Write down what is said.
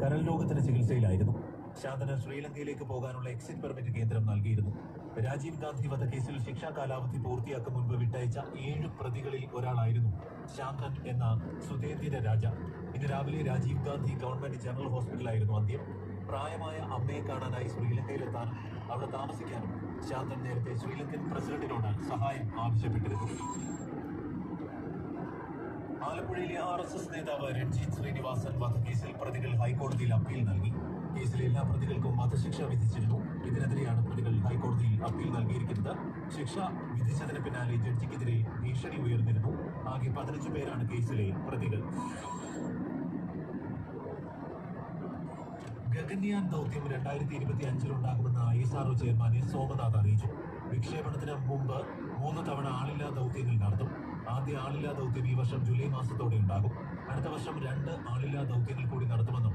കരൾ രോഗത്തിന് ചികിത്സയിലായിരുന്നു. ശാന്തന് ശ്രീലങ്കയിലേക്ക് പോകാനുള്ള എക്സിറ്റ് പെർമിറ്റ് കേന്ദ്രം നൽകിയിരുന്നു. രാജീവ് ഗാന്ധി വധക്കേസിൽ ശിക്ഷാ കാലാവധി പൂർത്തിയാക്കും മുൻപ് വിട്ടയച്ച 7 പ്രതികളിൽ ഒരാളായിരുന്നു ശാന്തൻ എന്ന സുധേന്ദ്ര രാജ. ഇന്ന് രാവിലെ രാജീവ് ഗാന്ധി ഗവൺമെന്റ് ജനറൽ ഹോസ്പിറ്റലായിരുന്നു അന്ത്യം. പ്രായമായ അമ്മയെ കാണാനായി ശ്രീലങ്കയിലെത്താനും അവിടെ താമസിക്കാനും ശാന്തൻ നേരത്തെ ശ്രീലങ്കൻ പ്രസിഡന്റിനോട് സഹായം ആവശ്യപ്പെട്ടിരുന്നു. ആലപ്പുഴയിലെ RSS നേതാവ് രൺജിത് ശ്രീനിവാസൻ വധക്കേസിൽ പ്രതികൾ ഹൈക്കോടതിയിൽ അപ്പീൽ നൽകി. കേസിലെ എല്ലാ പ്രതികൾക്കും വധശിക്ഷ വിധിച്ചിരുന്നു. ഇതിനെതിരെയാണ് പ്രതികൾ ഹൈക്കോടതിയിൽ അപ്പീൽ നൽകിയിരിക്കുന്നത്. ശിക്ഷ വിധിച്ചതിന് പിന്നാലെ ജഡ്ജിക്കെതിരെ ഭീഷണി ഉയർന്നിരുന്നു. ആകെ 15 പേരാണ് കേസിലെ പ്രതികൾ. ഗഗൻയാൻ ദൗത്യം 2025 ഉണ്ടാകുമെന്ന് ISRO ചെയർമാൻ S. സോമനാഥ് അറിയിച്ചു. വിക്ഷേപണത്തിന് മുമ്പ് 3 തവണ ആളില്ലാ ദൗത്യങ്ങൾ നടത്തും. ആദ്യ ആളില്ലാ ദൗത്യം ഈ വർഷം ജൂലൈ മാസത്തോടെ ഉണ്ടാകും. അടുത്ത വർഷം 2 ആളില്ലാ ദൗത്യങ്ങൾ കൂടി നടത്തുമെന്നും